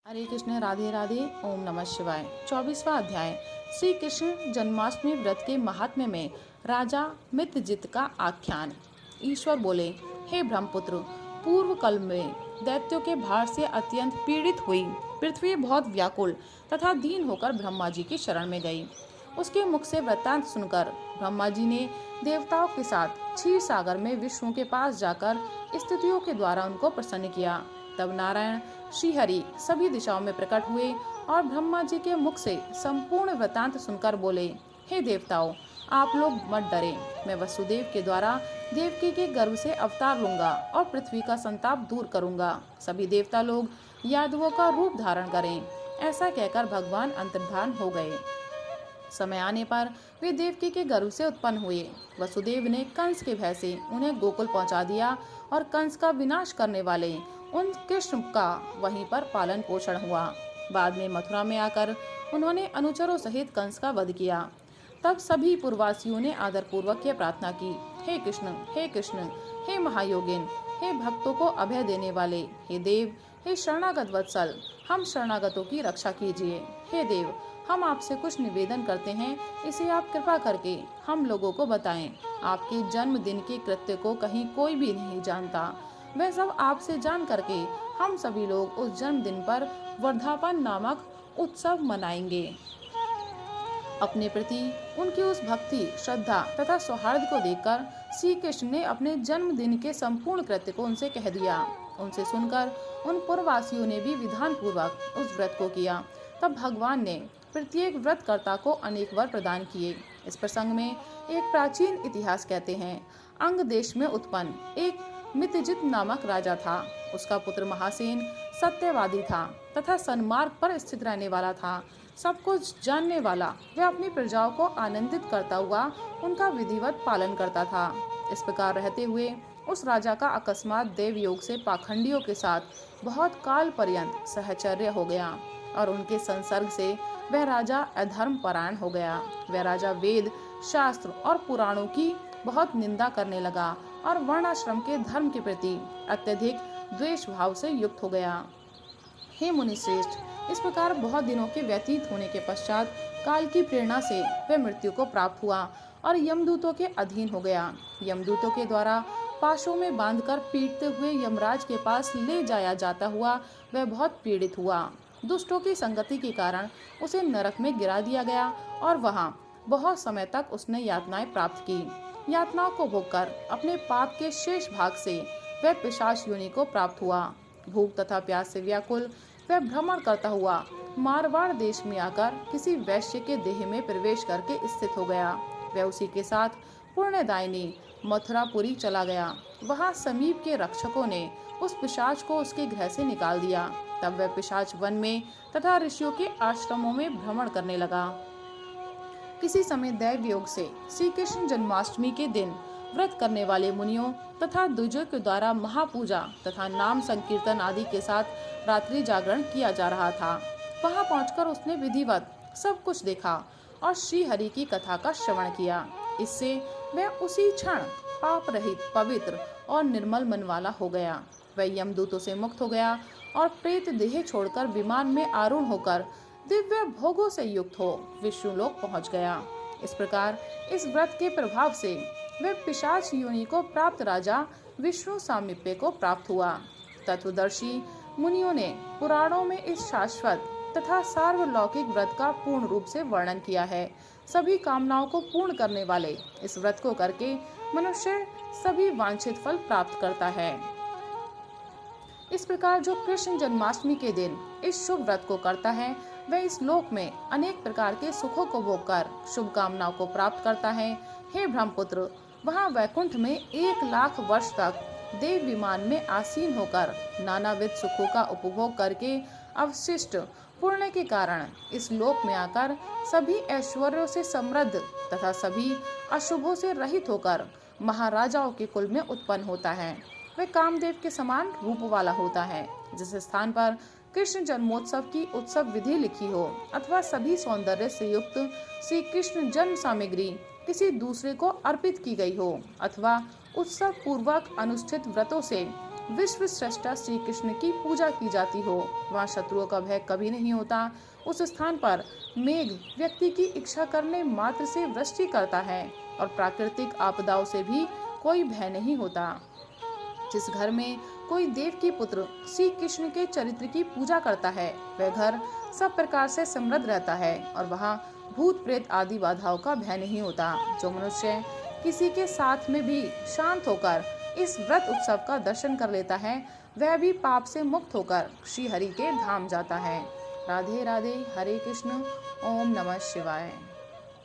हरे कृष्ण, राधे राधे, ओम नमः शिवाय। 24वां अध्याय। श्री कृष्ण जन्माष्टमी व्रत के महात्म्य में राजा मित्रजित का आख्यान। ईश्वर बोले, हे ब्रह्मपुत्र, पूर्व कल में दैत्यों के भार से अत्यंत पीड़ित हुई पृथ्वी बहुत व्याकुल तथा दीन होकर ब्रह्मा जी की शरण में गई। उसके मुख से वृत्तांत सुनकर ब्रह्मा जी ने देवताओं के साथ क्षीर सागर में विष्णु के पास जाकर स्तुतियों के द्वारा उनको प्रसन्न किया। तब नारायण श्रीहरि सभी दिशाओं में प्रकट हुए और ब्रह्मा जी के मुख से संपूर्ण वृतांत सुनकर बोले, हे देवताओं, आप लोग मत डरे। मैं वसुदेव के द्वारा देवकी के गर्भ से अवतार लूंगा और पृथ्वी का संताप दूर करूंगा। सभी देवता लोग यादवों का रूप धारण करें। ऐसा कहकर भगवान अंतर्धान हो गए। समय आने पर वे देवकी के गर्भ से उत्पन्न हुए। वसुदेव ने कंस के भय से उन्हें गोकुल पहुंचा दिया और कंस का विनाश करने वाले उन कृष्ण का वहीं पर पालन पोषण हुआ। बाद में मथुरा में आकर उन्होंने अनुचरों सहित कंस का वध किया। तब सभी पुरवासियों ने आदर पूर्वक यह प्रार्थना की, हे कृष्ण, हे कृष्ण, हे महायोगिन, हे भक्तों को अभय देने वाले, हे देव, हे शरणागत वत्सल, हम शरणागतों की रक्षा कीजिए। हे देव, हम आपसे कुछ निवेदन करते हैं, इसे आप कृपा करके हम लोगों को बताएं। आपके जन्मदिन के कृत्य को कहीं कोई भी नहीं जानता। वह सब आपसे जान करके हम सभी लोग उस जन्मदिन पर वर्धापन नामक उत्सव मनाएंगे। अपने प्रति उनकी उस भक्ति, श्रद्धा तथा सौहार्द को देखकर श्री कृष्ण ने अपने जन्मदिन के संपूर्ण कृत्य को उनसे कह दिया। उनसे सुनकर उन पुरवासियों ने भी विधान पूर्वक उस व्रत को किया। तब भगवान ने प्रत्येक व्रतकर्ता को अनेक वर प्रदान किए। इस प्रसंग में एक प्राचीन इतिहास कहते हैं। अंग देश में उत्पन्न एक मित्रजित नामक राजा था। उसका पुत्र महासेन सत्यवादी था तथा सन्मार्ग पर स्थित रहने वाला था। सब कुछ जानने वाला वह अपनी प्रजाओं को आनंदित करता हुआ उनका विधिवत पालन करता था। इस प्रकार रहते हुए उस राजा का अकस्मात देव योग से पाखंडियों के साथ बहुत काल पर्यंत सहचर्य हो गया और उनके संसर्ग से वह राजा अधर्म परायण हो गया। वह राजा वेद, शास्त्र और पुराणों की बहुत निंदा करने लगा और वर्णाश्रम के धर्म के प्रति अत्यधिक द्वेष भाव से युक्त हो गया। हे मुनि श्रेष्ठ, इस प्रकार बहुत दिनों के व्यतीत होने के पश्चात काल की प्रेरणा से वह मृत्यु को प्राप्त हुआ और यमदूतों के अधीन हो गया। यमदूतों के द्वारा पाशों में बांधकर पीटते हुए यमराज के पास ले जाया जाता हुआ वह बहुत पीड़ित हुआ। दुष्टों की संगति के कारण उसे नरक में गिरा दिया गया और वहां बहुत समय तक उसने यातनाएं प्राप्त की। यातनाओं को भोगकर अपने पाप के शेष भाग से वह पिशाच योनि को प्राप्त हुआ। भूख तथा प्यास से व्याकुल वह भ्रमण करता हुआ मारवाड़ देश में आकर किसी वैश्य के देह में प्रवेश करके स्थित हो गया। वह उसी के साथ पुण्यदायिनी मथुरापुरी चला गया। वहां समीप के रक्षकों ने उस पिशाच को उसके गृह से निकाल दिया। तब वह पिशाच वन में तथा ऋषियों के आश्रमों में भ्रमण करने लगा। किसी समय दैव योग से श्री कृष्ण जन्माष्टमी के दिन व्रत करने वाले मुनियों तथा द्विजों के द्वारा महापूजा तथा नाम संकीर्तन आदि के साथ रात्रि जागरण किया जा रहा था। वहां पहुंचकर उसने विधिवत सब कुछ देखा और श्री हरि की कथा का श्रवण किया। इससे वह उसी क्षण पाप रहित, पवित्र और निर्मल मन वाला हो गया। वह यमदूतों से मुक्त हो गया और प्रेत देह छोड़कर विमान में आरूढ़ होकर दिव्य भोगों से युक्त हो विष्णु लोक पहुंच गया। इस प्रकार इस व्रत के प्रभाव से वह पिशाच योनि को प्राप्त राजा विष्णु सामीप्य को प्राप्त हुआ। तत्वदर्शी मुनियों ने पुराणों में इस शाश्वत तथा सार्वलौकिक व्रत का पूर्ण रूप से वर्णन किया है। सभी कामनाओं को पूर्ण करने वाले इस व्रत को करके मनुष्य सभी वांछित फल प्राप्त करता है। इस प्रकार जो कृष्ण जन्माष्टमी के दिन इस शुभ व्रत को करता है वह इस लोक में अनेक प्रकार के सुखों को भोगकर शुभ कामनाओं को प्राप्त करता है। हे ब्रह्मपुत्र, वहाँ वैकुंठ में 1,00,000 वर्ष तक देव विमान में आसीन होकर नानाविध सुखों का उपभोग करके अवशिष्ट पुण्य के कारण इस लोक में आकर सभी ऐश्वर्यों से समृद्ध तथा सभी अशुभों से रहित होकर महाराजाओं के कुल में उत्पन्न होता है। वह कामदेव के समान रूप वाला होता है। जिस स्थान पर कृष्ण जन्मोत्सव की उत्सव विधि लिखी हो अथवा सभी सौंदर्य से युक्त श्री कृष्ण जन्म सामग्री किसी दूसरे को अर्पित की गई हो अथवा उत्सव पूर्वक अनुष्ठित व्रतों से विश्व सृष्टा श्री कृष्ण की पूजा की जाती हो। वहाँ शत्रुओं का भय कभी नहीं होता। उस स्थान पर मेघ व्यक्ति की इच्छा करने मात्र से वृष्टि करता है और प्राकृतिक आपदाओं से भी कोई भय नहीं होता। जिस घर में कोई देव की पुत्र श्री कृष्ण के चरित्र की पूजा करता है, वह घर सब प्रकार से समृद्ध रहता है और वहाँ भूत प्रेत आदि बाधाओं का भय नहीं होता। जो मनुष्य किसी के साथ में भी शांत होकर इस व्रत उत्सव का दर्शन कर लेता है, वह भी पाप से मुक्त होकर श्री हरि के धाम जाता है। राधे राधे। हरे कृष्ण। ओम नमः शिवाय।